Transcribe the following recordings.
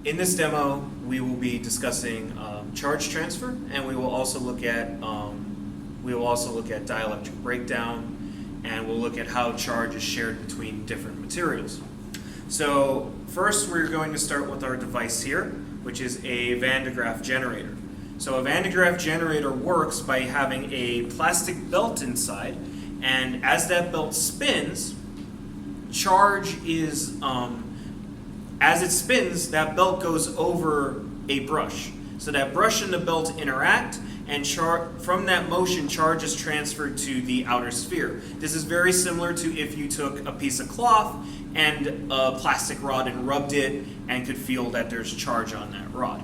In this demo, we will be discussing charge transfer, and we will also look at dielectric breakdown, and we'll look at how charge is shared between different materials. So first, we're going to start with our device here, which is a Van de Graaff generator. So a Van de Graaff generator works by having a plastic belt inside, and as that belt spins, charge is as it spins, that belt goes over a brush. So that brush and the belt interact, and from that motion, charge is transferred to the outer sphere. This is very similar to if you took a piece of cloth and a plastic rod and rubbed it and could feel that there's charge on that rod.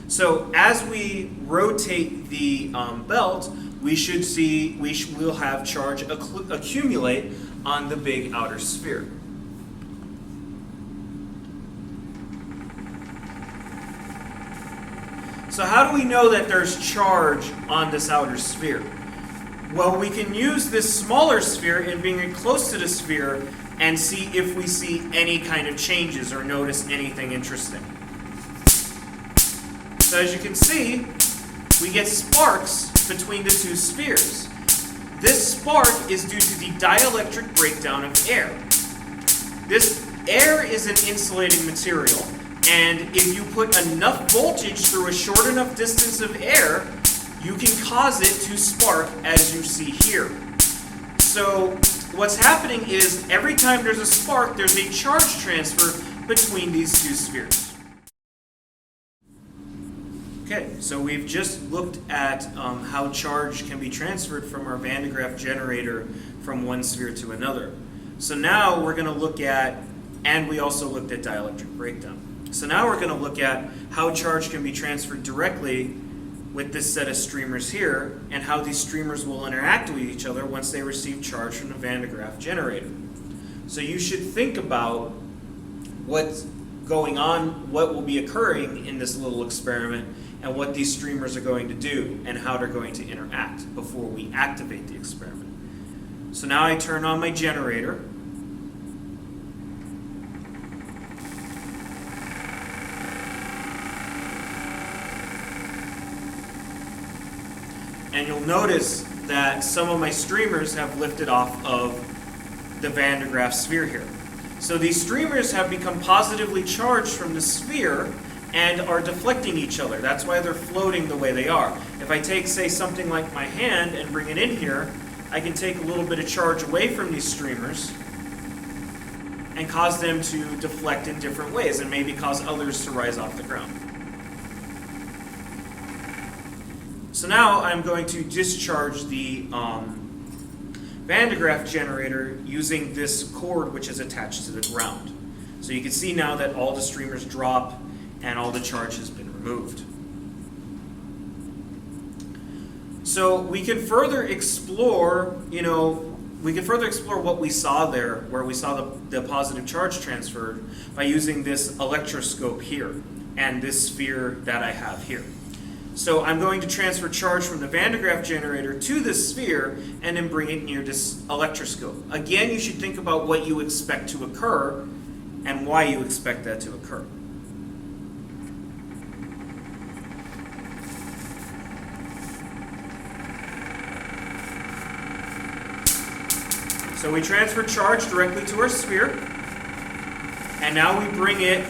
So as we rotate the belt, we'll have charge accumulate on the big outer sphere. So how do we know that there's charge on this outer sphere? Well, we can use this smaller sphere and bring it close to the sphere and see if we see any kind of changes or notice anything interesting. So as you can see, we get sparks between the two spheres. This spark is due to the dielectric breakdown of air. This air is an insulating material, and if you put enough voltage through a short enough distance of air, you can cause it to spark, as you see here. So what's happening is every time there's a spark, there's a charge transfer between these two spheres. Okay, so we've just looked at how charge can be transferred from our Van de Graaff generator from one sphere to another. So now we're going to look at, and we also looked at dielectric breakdown. So now we're going to look at how charge can be transferred directly with this set of streamers here, and how these streamers will interact with each other once they receive charge from the Van de Graaff generator. So you should think about what's going on, what will be occurring in this little experiment, and what these streamers are going to do, and how they're going to interact before we activate the experiment. So now I turn on my generator. And you'll notice that some of my streamers have lifted off of the Van de Graaff sphere here. So these streamers have become positively charged from the sphere and are deflecting each other. That's why they're floating the way they are. If I take, say, something like my hand and bring it in here, I can take a little bit of charge away from these streamers and cause them to deflect in different ways, and maybe cause others to rise off the ground. So now I'm going to discharge the Van de Graaff generator using this cord which is attached to the ground. So you can see now that all the streamers drop and all the charge has been removed. So we can further explore, what we saw there, where we saw the positive charge transferred, by using this electroscope here and this sphere that I have here. So I'm going to transfer charge from the Van de Graaff generator to this sphere and then bring it near this electroscope. Again, you should think about what you expect to occur and why you expect that to occur. So we transfer charge directly to our sphere, and now we bring it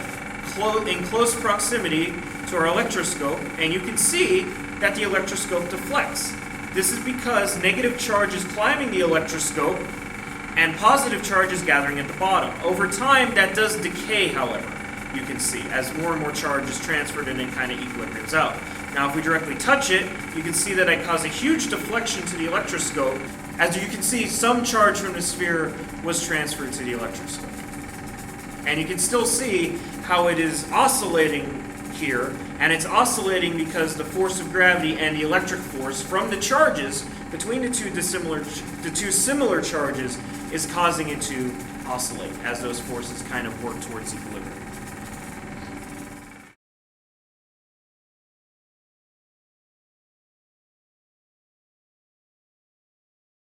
in close proximity to our electroscope, and you can see that the electroscope deflects. This is because negative charge is climbing the electroscope and positive charge is gathering at the bottom. Over time, that does decay, however, you can see, as more and more charge is transferred and then kind of equilibrates out. Now, if we directly touch it, you can see that I cause a huge deflection to the electroscope. As you can see, some charge from the sphere was transferred to the electroscope. And you can still see how it is oscillating here, and it's oscillating because the force of gravity and the electric force from the charges between the two similar charges is causing it to oscillate as those forces kind of work towards equilibrium.